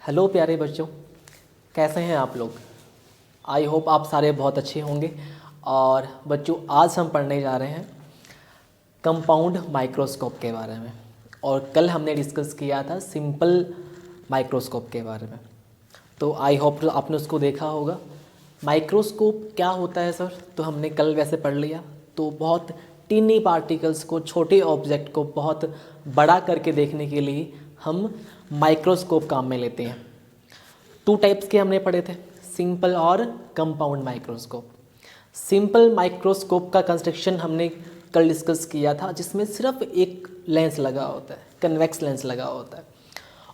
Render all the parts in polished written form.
Hello प्यारे बच्चों, कैसे हैं आप लोग। आई होप आप सारे बहुत अच्छे होंगे। और बच्चों, आज हम पढ़ने जा रहे हैं कंपाउंड माइक्रोस्कोप के बारे में। और कल हमने डिस्कस किया था सिंपल माइक्रोस्कोप के बारे में। तो आई होप आपने उसको देखा होगा। माइक्रोस्कोप क्या होता है सर, तो हमने कल वैसे पढ़ लिया। तो बहुत टिनी पार्टिकल्स को, छोटे ऑब्जेक्ट को बहुत बड़ा करके देखने के लिए हम माइक्रोस्कोप काम में लेते हैं। 2 टाइप्स के हमने पढ़े थे, सिंपल और कंपाउंड माइक्रोस्कोप। सिंपल माइक्रोस्कोप का कंस्ट्रक्शन हमने कल डिस्कस किया था, जिसमें सिर्फ एक लेंस लगा होता है, कन्वेक्स लेंस लगा होता है।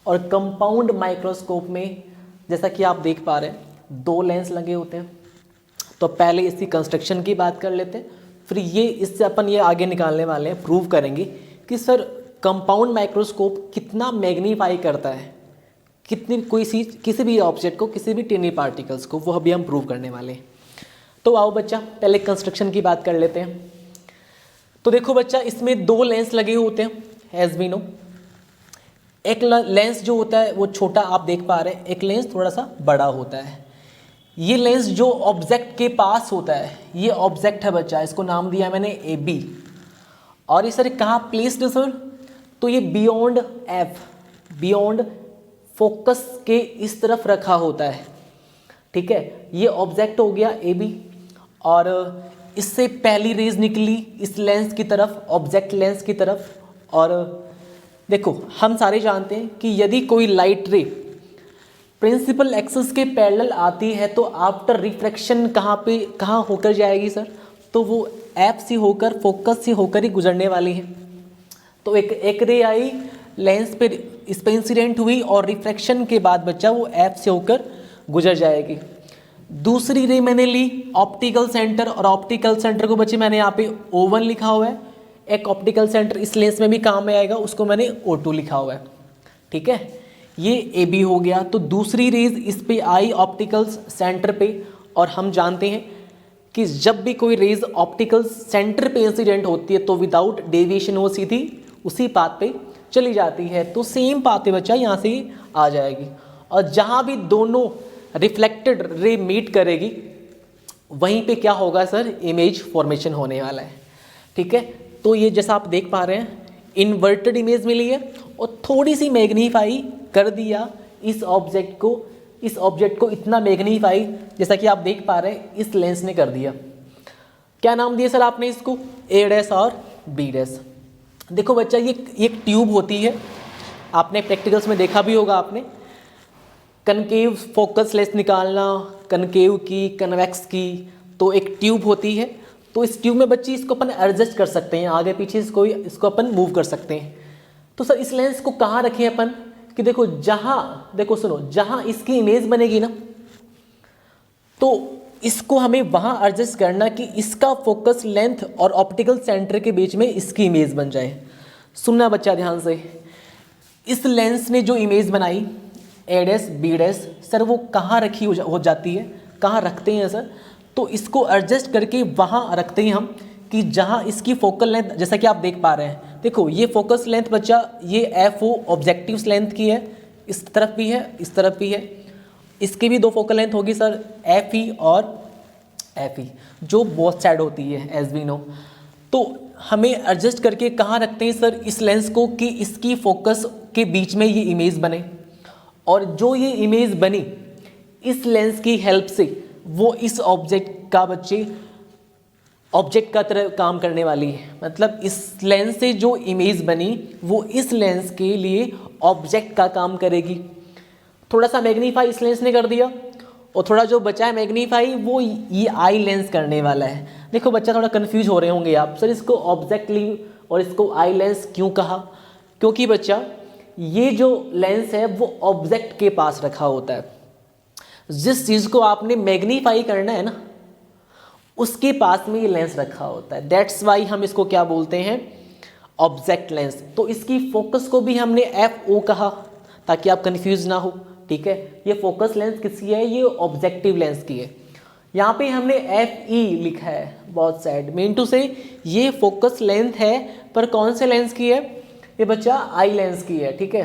और कंपाउंड माइक्रोस्कोप में जैसा कि आप देख पा रहे हैं 2 लेंस लगे होते हैं। तो पहले इसकी कंस्ट्रक्शन की बात कर लेते हैं, फिर इससे अपन ये आगे निकालने वाले हैं, प्रूव करेंगे कि सर कंपाउंड माइक्रोस्कोप कितना मैग्नीफाई करता है, कितनी किसी भी ऑब्जेक्ट को, किसी भी टिनी पार्टिकल्स को, वो अभी हम प्रूव करने वाले हैं। तो आओ बच्चा, पहले कंस्ट्रक्शन की बात कर लेते हैं। तो देखो बच्चा, इसमें 2 लेंस लगे होते हैं एज वी नो। एक लेंस जो होता है वो छोटा आप देख पा रहे हैं, एक लेंस थोड़ा सा बड़ा होता है। ये लेंस जो ऑब्जेक्ट के पास होता है, ये ऑब्जेक्ट है बच्चा, इसको नाम दिया मैंने ए बी। और ये सर कहाँ प्लेस्ड है सर, तो ये बियॉन्ड एफ, बियॉन्ड फोकस के इस तरफ रखा होता है। ठीक है, ये ऑब्जेक्ट हो गया ए बी, और इससे पहली रेज निकली इस लेंस की तरफ, ऑब्जेक्ट लेंस की तरफ। और देखो, हम सारे जानते हैं कि यदि कोई लाइट रे प्रिंसिपल एक्सिस के पैरेलल आती है तो आफ्टर रिफ्रैक्शन कहाँ होकर जाएगी सर, तो वो एफ से होकर, फोकस से होकर ही गुजरने वाली है। तो एक रे आई लेंस पे, इस पर इंसिडेंट हुई और रिफ्रैक्शन के बाद बच्चा वो एफ से होकर गुजर जाएगी। दूसरी रे मैंने ली ऑप्टिकल सेंटर, और ऑप्टिकल सेंटर को बच्चे मैंने यहाँ पे O1 लिखा हुआ है। एक ऑप्टिकल सेंटर इस लेंस में भी काम में आएगा, उसको मैंने O2 लिखा हुआ है। ठीक है, ये ए बी हो गया। तो दूसरी रेज इस पे आई ऑप्टिकल सेंटर पे, और हम जानते हैं कि जब भी कोई रेज ऑप्टिकल सेंटर पे इंसिडेंट होती है तो विदाउट डेविएशन वो सीधी उसी पाथ पे चली जाती है। तो सेम पाथ पे बच्चा यहाँ से आ जाएगी, और जहाँ भी दोनों रिफ्लेक्टेड रे मीट करेगी वहीं पे क्या होगा सर, इमेज फॉर्मेशन होने वाला है। ठीक है, तो ये जैसा आप देख पा रहे हैं इन्वर्टेड इमेज मिली है, और थोड़ी सी मैग्नीफाई कर दिया इस ऑब्जेक्ट को इतना मैग्नीफाई, जैसा कि आप देख पा रहे हैं इस लेंस ने कर दिया। क्या नाम दिया सर आपने इसको, ए डैश और बी डैश। देखो बच्चा, ये एक ट्यूब होती है, आपने प्रैक्टिकल्स में देखा भी होगा आपने, कनकेव फोकस लेंस निकालना, कनकेव की, कन्वेक्स की। तो एक ट्यूब होती है, तो इस ट्यूब में बच्ची इसको अपन एडजस्ट कर सकते हैं, आगे पीछे इसको अपन मूव कर सकते हैं। तो सर इस लेंस को कहाँ रखें अपन, कि देखो जहाँ इसकी इमेज बनेगी ना, तो इसको हमें वहाँ एडजस्ट करना कि इसका फोकस लेंथ और ऑप्टिकल सेंटर के बीच में इसकी इमेज बन जाए। सुनना बच्चा ध्यान से, इस लेंस ने जो इमेज बनाई ए डैश बी डैश, सर वो कहाँ रखी हो जाती है, कहाँ रखते हैं सर, तो इसको एडजस्ट करके वहाँ रखते हैं हम कि जहाँ इसकी फोकल लेंथ, जैसा कि आप देख पा रहे हैं, देखो ये फोकस लेंथ बच्चा, ये एफ ओ ऑब्जेक्टिव लेंथ की है, इस तरफ भी है, इस तरफ भी है। इसकी भी 2 फोकल लेंथ होगी सर, एफ ई और एफ ई, जो बोथ साइड होती है एज वी नो। तो हमें एडजस्ट करके कहाँ रखते हैं सर इस लेंस को, कि इसकी फोकस के बीच में ये इमेज बने, और जो ये इमेज बनी इस लेंस की हेल्प से वो इस ऑब्जेक्ट का तरह काम करने वाली है। मतलब इस लेंस से जो इमेज बनी वो इस लेंस के लिए ऑब्जेक्ट का काम करेगी। थोड़ा सा मैग्नीफाई इस लेंस ने कर दिया, और थोड़ा जो बचा है मैग्नीफाई वो ये आई लेंस करने वाला है। देखो बच्चा, थोड़ा कंफ्यूज हो रहे होंगे आप, सर इसको ऑब्जेक्ट और इसको आई लेंस क्यों कहा, क्योंकि बच्चा ये जो लेंस है वो ऑब्जेक्ट के पास रखा होता है। जिस चीज़ को आपने मैग्नीफाई करना है ना, उसके पास में ये लेंस रखा होता है। दैट्स वाई हम इसको क्या बोलते हैं, ऑब्जेक्ट लेंस। तो इसकी फोकस को भी हमने एफ ओ कहा, ताकि आप कंफ्यूज ना हो। ठीक है, ये फोकस लेंस किसकी है, ये ऑब्जेक्टिव लेंस की है। यहाँ पे हमने एफ ई लिखा है बोथ साइड, मीन टू से ये फोकस लेंथ है, पर कौन से लेंस की है, ये बच्चा आई लेंस की है। ठीक है,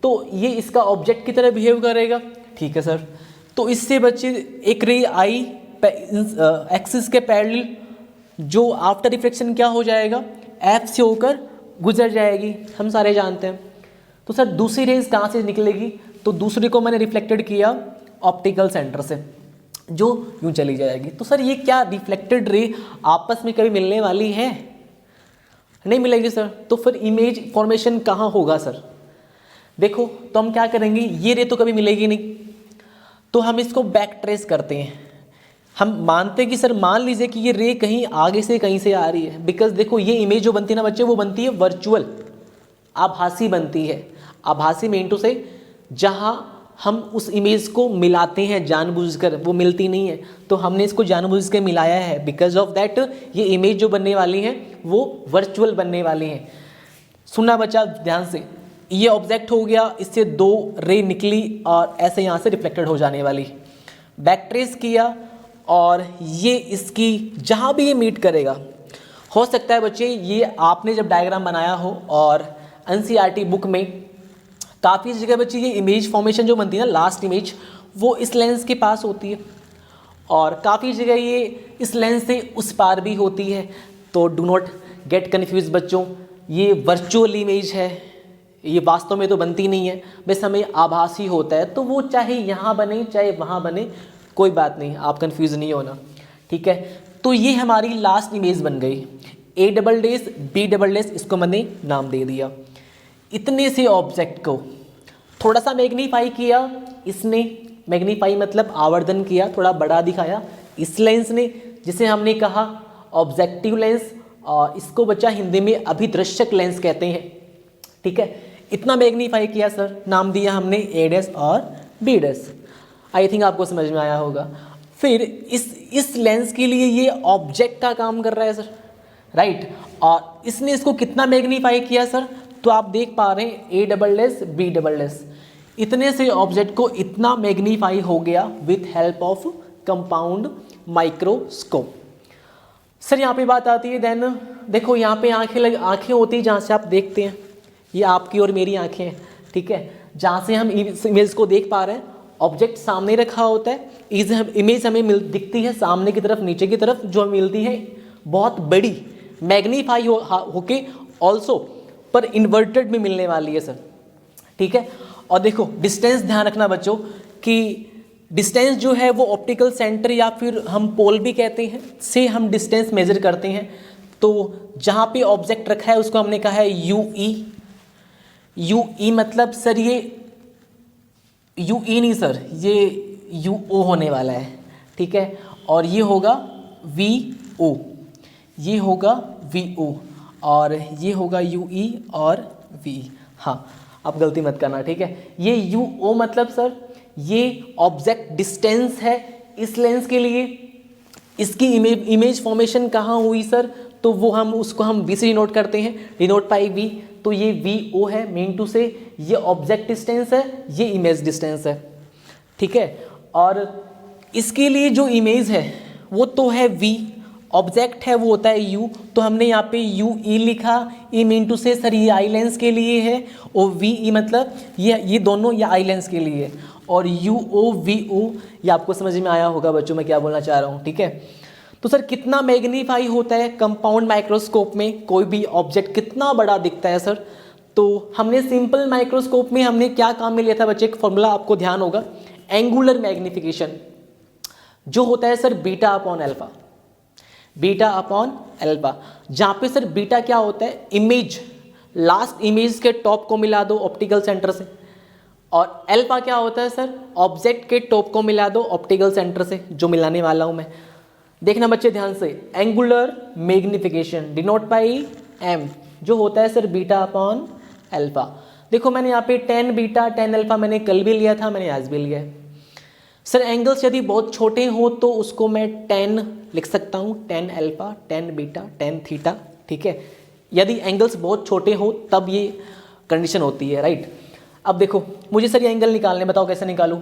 तो ये इसका ऑब्जेक्ट की तरह बिहेव करेगा, ठीक है सर। तो इससे बच्चे एक रे आई एक्सिस के पैरेलल, जो आफ्टर रिफ्लेक्शन क्या हो जाएगा, एफ से होकर गुजर जाएगी, हम सारे जानते हैं। तो सर दूसरी रेज कहाँ से निकलेगी, तो दूसरी को मैंने रिफ्लेक्टेड किया ऑप्टिकल सेंटर से, जो यूँ चली जाएगी। तो सर ये क्या रिफ्लेक्टेड रे आपस में कभी मिलने वाली है? नहीं मिलेगी सर। तो फिर इमेज फॉर्मेशन कहाँ होगा सर? देखो तो हम क्या करेंगे, ये रे तो कभी मिलेगी नहीं, तो हम इसको बैक ट्रेस करते हैं। हम मानते हैं कि सर मान लीजिए कि ये रे कहीं आगे से कहीं से आ रही है, बिकॉज देखो ये इमेज जो बनती है ना बच्चे, वो बनती है वर्चुअल, आभासी बनती है। आभासी मीन टू से जहाँ हम उस इमेज को मिलाते हैं जानबूझकर, वो मिलती नहीं है, तो हमने इसको जानबूझ के मिलाया है। बिकॉज ऑफ दैट ये इमेज जो बनने वाली है वो वर्चुअल बनने वाली है। सुनना बच्चा ध्यान से, ये ऑब्जेक्ट हो गया, इससे दो रे निकली और ऐसे यहाँ से रिफ्लेक्टेड हो जाने वाली। बैक ट्रेस किया और ये इसकी जहाँ भी ये मीट करेगा, हो सकता है बच्चे ये आपने जब डायग्राम बनाया हो और एनसीईआरटी बुक में काफ़ी जगह बच्चे ये इमेज फॉर्मेशन जो बनती है ना, लास्ट इमेज, वो इस लेंस के पास होती है और काफ़ी जगह ये इस लेंस से उस पार भी होती है। तो डू नॉट गेट कन्फ्यूज बच्चों, ये वर्चुअल इमेज है, ये वास्तव में तो बनती नहीं है, बस हमें आभासी होता है। तो वो चाहे यहाँ बने चाहे वहाँ बने, कोई बात नहीं, आप कंफ्यूज नहीं होना, ठीक है। तो ये हमारी लास्ट इमेज बन गई, A double dash B double dash, इसको मैंने नाम दे दिया। इतने से ऑब्जेक्ट को थोड़ा सा मैग्नीफाई किया इसने, मैग्नीफाई मतलब आवर्धन किया, थोड़ा बड़ा दिखाया इस लेंस ने, जिसे हमने कहा ऑब्जेक्टिव लेंस, और इसको बच्चा हिंदी में अभिदृश्यक लेंस कहते हैं, ठीक है। इतना मैग्नीफाई किया सर, नाम दिया हमने A डैश और B डैश। आई थिंक आपको समझ में आया होगा। फिर इस लेंस के लिए ये ऑब्जेक्ट का काम कर रहा है सर, राइट। और इसने इसको कितना मैग्नीफाई किया सर, तो आप देख पा रहे हैं A double dash B double dash, इतने से ऑब्जेक्ट को इतना मैग्नीफाई हो गया with help of compound microscope. Sir यहाँ पे बात आती है देन, देखो यहाँ पे आंखें होती है जहाँ से आप देखते हैं, ये आपकी और मेरी आंखें हैं, ठीक है, जहाँ से हम इमेज को देख पा रहे हैं। ऑब्जेक्ट सामने रखा होता है, इमेज हमें दिखती है सामने की तरफ, नीचे की तरफ, जो मिलती है बहुत बड़ी मैग्नीफाई होके ऑल्सो, पर इन्वर्टेड में मिलने वाली है सर, ठीक है। और देखो डिस्टेंस ध्यान रखना बच्चों कि डिस्टेंस जो है वो ऑप्टिकल सेंटर या फिर हम पोल भी कहते हैं, से हम डिस्टेंस मेजर करते हैं। तो जहाँ पे ऑब्जेक्ट रखा है उसको हमने कहा है यूई मतलब सर ये यूई नहीं सर, ये यूओ होने वाला है, ठीक है। और ये होगा वीओ, ये होगा वीओ, और ये होगा यूई और वी। हाँ आप गलती मत करना, ठीक है। ये यूओ मतलब सर ये ऑब्जेक्ट डिस्टेंस है इस लेंस के लिए। इसकी इमेज फॉर्मेशन कहाँ हुई सर, तो वो उसको हम वी से डिनोट करते हैं, डिनोट बाई वी। तो ये वी ओ है, मीन टू से ये ऑब्जेक्ट डिस्टेंस है, ये इमेज डिस्टेंस है, ठीक है। और इसके लिए जो इमेज है वो तो है वी, ऑब्जेक्ट है वो होता है यू, तो हमने यहाँ पे यू ई लिखा, ई मीन टू से सर ये आई लेंस के लिए है, और वी ई मतलब ये दोनों ये आई लेंस के लिए है, और यू ओ वी ओ ये आपको समझ में आया होगा बच्चों मैं क्या बोलना चाह रहा हूँ, ठीक है। तो सर कितना मैग्नीफाई होता है कंपाउंड माइक्रोस्कोप में, कोई भी ऑब्जेक्ट कितना बड़ा दिखता है सर। तो हमने सिंपल माइक्रोस्कोप में हमने क्या काम में लिया था बच्चे, एक फॉर्मूला आपको ध्यान होगा, एंगुलर मैग्निफिकेशन जो होता है sir beta upon alpha, beta upon alpha, जहाँ पे सर बीटा क्या होता है, इमेज, लास्ट इमेज के टॉप को मिला दो ऑप्टिकल सेंटर से, और अल्फा क्या होता है सर, ऑब्जेक्ट के टॉप को मिला दो ऑप्टिकल सेंटर से, जो मिलाने वाला हूँ मैं। देखना बच्चे ध्यान से, angular magnification denote by M, जो होता है सर बीटा अपॉन अल्फा। देखो मैंने यहाँ पे 10 बीटा 10 अल्फा मैंने कल भी लिया था, मैंने आज भी लिया है। सर एंगल्स यदि बहुत छोटे हो तो उसको मैं 10 लिख सकता हूँ, 10 अल्फा 10 बीटा 10 थीटा, ठीक है। यदि एंगल्स बहुत छोटे हो तब ये कंडीशन होती है, राइट। अब देखो मुझे सर ये एंगल निकालने, बताओ कैसे निकालूं।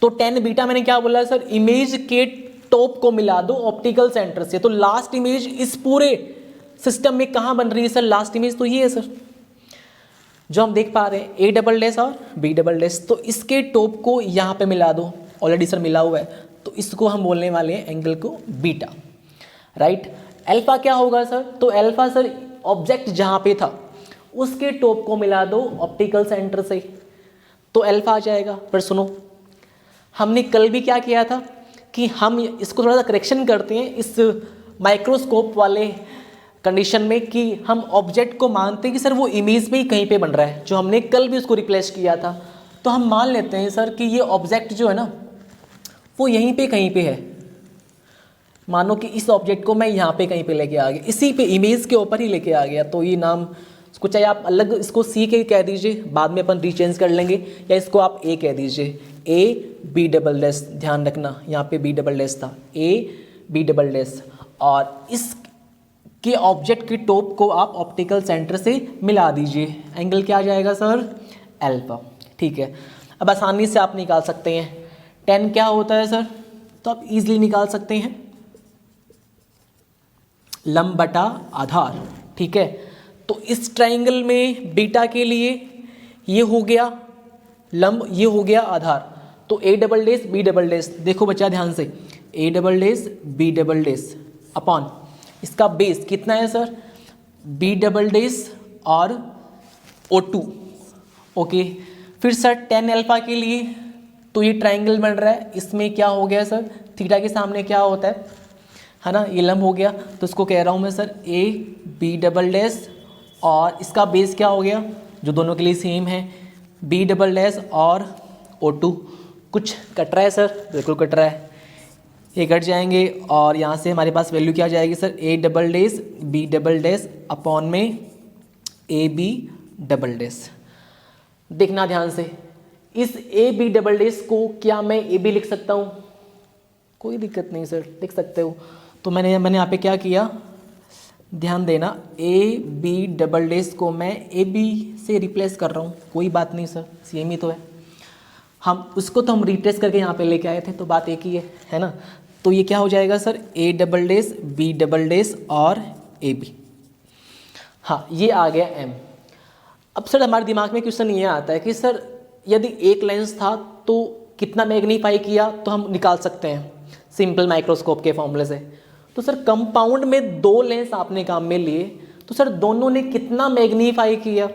तो 10 बीटा मैंने क्या बोला सर, इमेज के टॉप को मिला दो ऑप्टिकल सेंटर से, तो लास्ट इमेज इस पूरे सिस्टम में कहाँ बन रही है सर, लास्ट इमेज तो ये है सर, जो हम देख पा रहे हैं ए डबल डैश और बी डबल डैश, तो इसके टॉप को यहाँ पे मिला दो, ऑलरेडी सर मिला हुआ है, तो इसको हम बोलने वाले हैं एंगल को बीटा, राइट। अल्फा क्या होगा सर, तो अल्फा सर ऑब्जेक्ट जहाँ पे था उसके टॉप को मिला दो ऑप्टिकल सेंटर से, तो अल्फा आ जाएगा। पर सुनो, हमने कल भी क्या किया था कि हम इसको थोड़ा सा करेक्शन करते हैं इस माइक्रोस्कोप वाले कंडीशन में कि हम ऑब्जेक्ट को मानते हैं कि सर वो इमेज में ही कहीं पे बन रहा है, जो हमने कल भी उसको रिप्लेस किया था। तो हम मान लेते हैं सर कि ये ऑब्जेक्ट जो है ना वो यहीं पे कहीं पे है। मानो कि इस ऑब्जेक्ट को मैं यहाँ पे कहीं पे लेके आ गया, इसी पे इमेज के ऊपर ही लेके आ गया, तो ये नाम इसको चाहे आप अलग इसको सी के कह दीजिए, बाद में अपन रीचेंज कर लेंगे, या इसको आप ए कह दीजिए, ए बी डबल डैश, ध्यान रखना यहाँ पे बी डबल डैश था, ए बी डबल डैश, और इस के ऑब्जेक्ट के टॉप को आप ऑप्टिकल सेंटर से मिला दीजिए, एंगल क्या आ जाएगा सर, अल्फा। ठीक है, अब आसानी से आप निकाल सकते हैं 10 क्या होता है सर, तो आप इजीली निकाल सकते हैं लंब बटा आधार। ठीक है, तो इस ट्राइंगल में बीटा के लिए ये हो गया लंब, ये हो गया आधार, तो A double dash B double dash, देखो बच्चा ध्यान से, A double dash B double dash upon इसका बेस कितना है सर, बी डबल डैश और O2। ओके, फिर सर 10 अल्फा के लिए तो ये ट्राइंगल बन रहा है, इसमें क्या हो गया सर, थीटा के सामने क्या होता है ना, ये लंब हो गया, तो इसको कह रहा हूँ मैं sir A B double dash, और इसका बेस क्या हो गया, जो दोनों के लिए सेम है, बी डबल डैश और O2। कुछ कट रहा है सर, बिल्कुल कट रहा है, ये कट जाएंगे, और यहाँ से हमारे पास वैल्यू क्या आ जाएगी sir, A double dash B double dash upon में ए बी डबल डैश। देखना ध्यान से, इस ए बी डबल डैश को क्या मैं ए बी लिख सकता हूँ, कोई दिक्कत नहीं सर, लिख सकते हो। तो मैंने यहाँ पे क्या किया, ध्यान देना, ए बी डबल डैश को मैं ए बी से रिप्लेस कर रहा हूँ, कोई बात नहीं सर, सेम ही तो है, हम उसको तो हम रिप्लेस करके यहाँ पे लेके आए थे, तो बात एक ही है ना। तो ये क्या हो जाएगा sir, A double dash B double dash और ए बी। हाँ, ये आ गया एम। अब सर हमारे दिमाग में क्वेश्चन ये आता है कि सर यदि एक लेंस था तो कितना मैग्नीफाई किया, तो हम निकाल सकते हैं सिंपल माइक्रोस्कोप के फॉर्मूले से। तो सर कंपाउंड में 2 लेंस आपने काम में लिए, तो सर दोनों ने कितना मैग्नीफाई किया,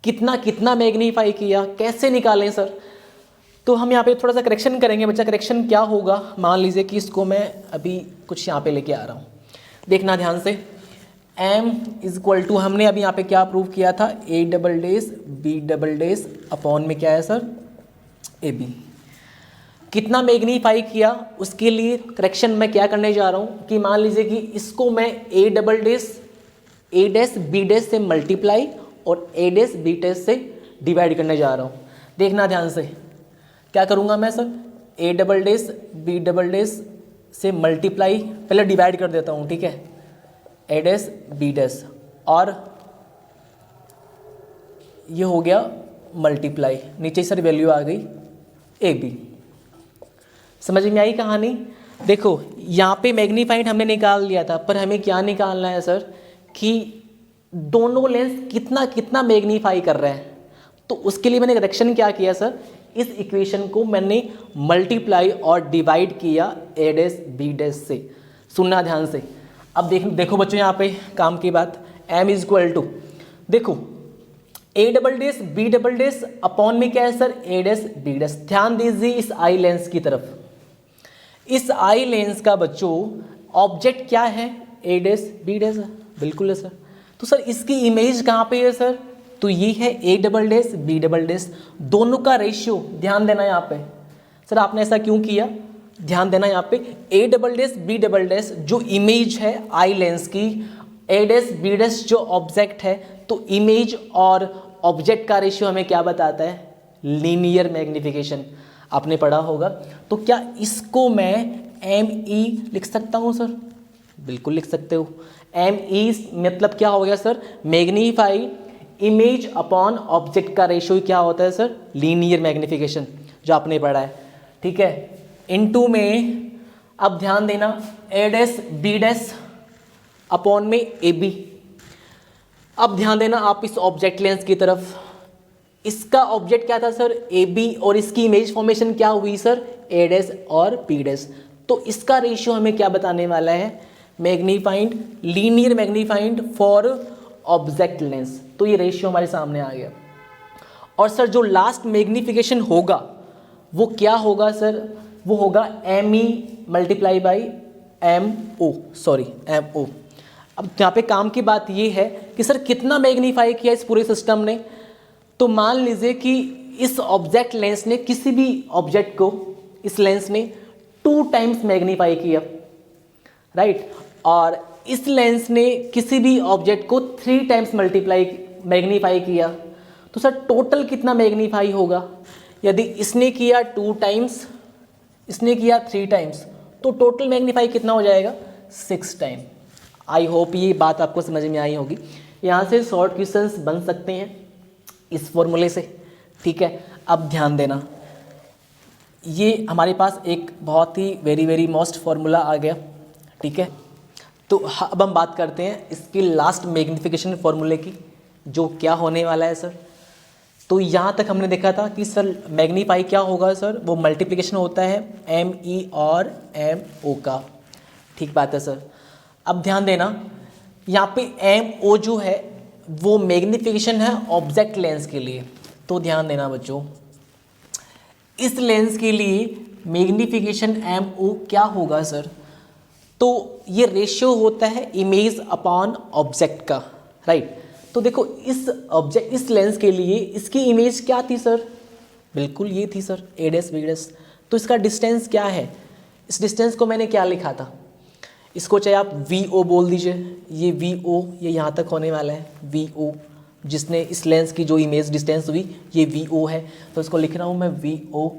कितना मैग्नीफाई किया, कैसे निकालें सर। तो हम यहाँ पे थोड़ा सा करेक्शन करेंगे बच्चा। करेक्शन क्या होगा, मान लीजिए कि इसको मैं अभी कुछ यहाँ पे लेके आ रहा हूँ, देखना ध्यान से, m इज इक्वल टू, हमने अभी यहाँ पे क्या प्रूव किया था, A double dash B double dash upon में क्या है सर, ए बी। कितना मैग्नीफाई किया, उसके लिए करेक्शन मैं क्या करने जा रहा हूँ कि मान लीजिए कि इसको मैं A double dash A dash B dash से मल्टीप्लाई और ए डैश बी डैश से डिवाइड करने जा रहा हूँ। देखना ध्यान से, क्या करूँगा मैं sir, A double dash B double dash से मल्टीप्लाई, पहले डिवाइड कर देता हूँ, ठीक है, ए डैश बी डैश, और ये हो गया मल्टीप्लाई, नीचे सर वैल्यू आ गई ए बी। समझ में आई कहानी। देखो यहाँ पे मैग्नीफाइड हमने निकाल लिया था, पर हमें क्या निकालना है सर कि दोनों लेंस कितना मैग्नीफाई कर रहे हैं। तो उसके लिए मैंने करेक्शन क्या किया सर, इस इक्वेशन को मैंने मल्टीप्लाई और डिवाइड किया ए डैश बी डैश से। सुनना ध्यान से, अब देखो बच्चों यहाँ पे काम की बात, m इज इक्वल टू, देखो A double dash B double dash upon में क्या है sir, A dash B dash. ध्यान दीजिए इस आई लेंस की तरफ, इस आई लेंस का बच्चों ऑब्जेक्ट क्या है, ए डैश बी डैश, बिल्कुल है सर। तो सर इसकी इमेज कहाँ पे है सर, तो ये है A double dash B double dash, दोनों का रेशियो ध्यान देना यहाँ पे। सर आपने ऐसा क्यों किया, ध्यान देना यहाँ पे, A double dash B double dash जो इमेज है आई लेंस की, ए डैश बी डैश जो ऑब्जेक्ट है, तो इमेज और ऑब्जेक्ट का रेशियो हमें क्या बताता है, लीनियर मैग्निफिकेशन, आपने पढ़ा होगा। तो क्या इसको मैं एम ई लिख सकता हूँ सर, बिल्कुल लिख सकते हो। एम ई मतलब क्या हो गया sir, magnify image upon object का रेशियो क्या होता है सर, लीनियर मैग्निफिकेशन, जो आपने पढ़ा है, ठीक है। इनटू में अब ध्यान देना, ए डैश बी डैश अपॉन में ए बी। अब ध्यान देना आप इस ऑब्जेक्ट लेंस की तरफ। इसका ऑब्जेक्ट क्या था सर, ए बी, और इसकी इमेज फॉर्मेशन क्या हुई सर, ए डैश और पी डैश। तो इसका रेशियो हमें क्या बताने वाला है, मैग्नीफाइंड, लीनियर मैग्नीफाइंड फॉर ऑब्जेक्ट लेंस। तो ये रेशियो हमारे सामने आ गया। और सर जो लास्ट मैग्नीफिकेशन होगा वो क्या होगा सर, वो होगा M E multiply by M O, M O. अब यहाँ पे काम की बात ये है कि सर कितना मैग्नीफाई किया इस पूरे सिस्टम ने। तो मान लीजिए कि इस ऑब्जेक्ट लेंस ने किसी भी ऑब्जेक्ट को, इस लेंस ने 2 टाइम्स मैग्नीफाई किया, राइट। और इस लेंस ने किसी भी ऑब्जेक्ट को 3 टाइम्स मैग्नीफाई किया। तो सर टोटल कितना मैग्नीफाई होगा, यदि इसने किया 2 टाइम्स, इसने किया 3 टाइम्स, तो टोटल मैग्नीफाई कितना हो जाएगा, 6 टाइम। आई होप ये बात आपको समझ में आई होगी। यहाँ से शॉर्ट क्वेश्चंस बन सकते हैं इस फॉर्मूले से, ठीक है। अब ध्यान देना, ये हमारे पास एक बहुत ही वेरी मोस्ट फार्मूला आ गया, ठीक है। तो अब हम बात करते हैं इसकी लास्ट मैग्नीफिकेशन फार्मूले की, जो क्या होने वाला है सर। तो यहाँ तक हमने देखा था कि सर मैग्नीफाई क्या होगा सर, वो मल्टीप्लिकेशन होता है एम ई और एम ओ का, ठीक बात है सर। अब ध्यान देना, यहाँ पे एम ओ जो है वो मैग्नीफिकेशन है ऑब्जेक्ट लेंस के लिए। तो ध्यान देना बच्चों, इस लेंस के लिए मैग्नीफिकेशन एम ओ क्या होगा सर, तो ये रेशियो होता है इमेज अपॉन ऑब्जेक्ट का, राइट। तो देखो इस लेंस के लिए इसकी इमेज क्या थी सर, बिल्कुल ये थी sir, A dash B dash. तो इसका डिस्टेंस क्या है, इस डिस्टेंस को मैंने क्या लिखा था, इसको चाहे आप वी ओ बोल दीजिए, ये वी ओ ये यहाँ तक होने वाला है वी ओ, जिसने इस लेंस की जो इमेज डिस्टेंस हुई ये वी ओ है। तो इसको लिख रहा हूँ मैं वी ओ,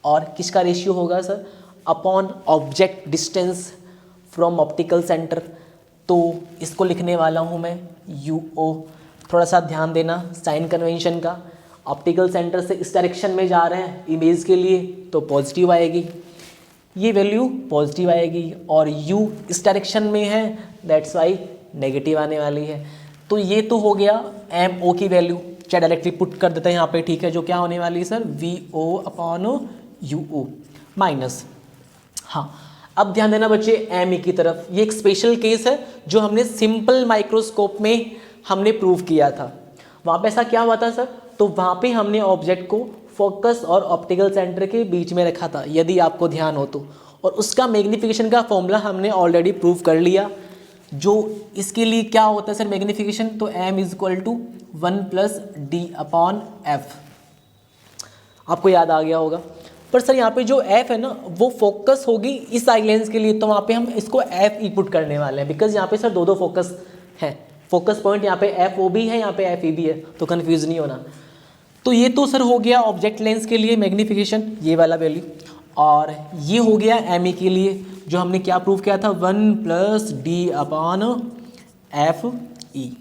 और किसका रेशियो होगा sir, upon object distance from optical centre. तो इसको लिखने वाला हूँ मैं यू ओ। थोड़ा सा ध्यान देना साइन कन्वेंशन का, ऑप्टिकल सेंटर से इस डायरेक्शन में जा रहे हैं इमेज के लिए तो पॉजिटिव आएगी, ये वैल्यू पॉजिटिव आएगी, और u इस डायरेक्शन में है दैट्स वाई नेगेटिव आने वाली है। तो ये तो हो गया एम ओ की वैल्यू, चाहे डायरेक्टली पुट कर देते हैं यहाँ पे, ठीक है, जो क्या होने वाली है sir, V O upon U O minus. हाँ, अब ध्यान देना बच्चे एम ई की तरफ, ये एक स्पेशल केस है जो हमने सिंपल माइक्रोस्कोप में हमने प्रूव किया था। वहाँ पे ऐसा क्या हुआ था सर, तो वहाँ पे हमने ऑब्जेक्ट को फोकस और ऑप्टिकल सेंटर के बीच में रखा था, यदि आपको ध्यान हो तो, और उसका मैग्नीफिकेशन का फॉर्मूला हमने ऑलरेडी प्रूव कर लिया। जो इसके लिए क्या होता है सर मैग्नीफिकेशन, तो m is equal to 1+d upon f, आपको याद आ गया होगा। पर सर यहाँ पे जो f है ना वो फोकस होगी इस आई लेंस के लिए, तो वहाँ पे हम इसको f ई पुट करने वाले हैं, बिकॉज यहाँ पे सर दो फोकस है, फोकस पॉइंट यहाँ पे एफ ओ भी है, यहाँ पे एफ ई भी है, तो कन्फ्यूज नहीं होना। तो ये तो सर हो गया ऑब्जेक्ट लेंस के लिए मैग्नीफिकेशन, ये वाला वैल्यू, और ये हो गया एम ई के लिए जो हमने क्या प्रूव किया था, 1+d अपॉन एफ ई।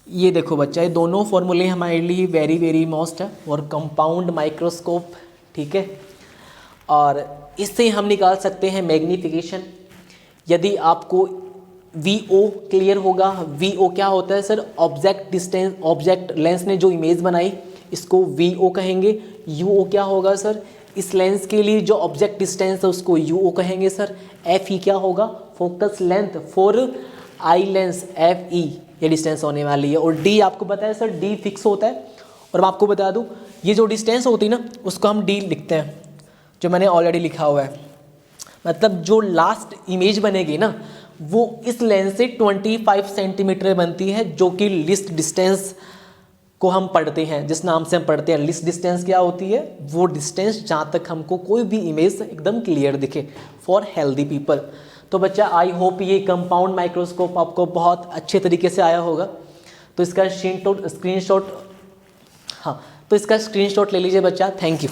ये देखो बच्चा, ये दोनों फॉर्मूले हमारे लिए वेरी मोस्ट है, और कंपाउंड माइक्रोस्कोप, ठीक है, और इससे हम निकाल सकते हैं मैग्नीफिकेशन। यदि आपको VO क्लियर होगा, VO क्या होता है sir, object distance, object lens ने जो इमेज बनाई इसको VO कहेंगे। UO क्या होगा सर, इस लेंस के लिए जो ऑब्जेक्ट डिस्टेंस है उसको UO कहेंगे सर। FE क्या होगा, focus length for eye lens, FE ये डिस्टेंस होने वाली है। और D आपको पता है सर, D फिक्स होता है, और मैं आपको बता दूं ये जो डिस्टेंस होती है ना उसको हम D लिखते हैं, जो मैंने ऑलरेडी लिखा हुआ है। मतलब जो लास्ट इमेज बनेगी ना वो इस लेंस से 25 सेंटीमीटर बनती है, जो कि लिस्ट डिस्टेंस को हम पढ़ते हैं, जिस नाम से हम पढ़ते हैं लिस्ट डिस्टेंस क्या होती है, वो डिस्टेंस जहाँ तक हमको कोई भी इमेज एकदम क्लियर दिखे फॉर हेल्दी पीपल। तो बच्चा आई होप ये कंपाउंड माइक्रोस्कोप आपको बहुत अच्छे तरीके से आया होगा। तो इसका स्क्रीनशॉट, हाँ, तो इसका स्क्रीनशॉट ले लीजिए बच्चा। Thank you.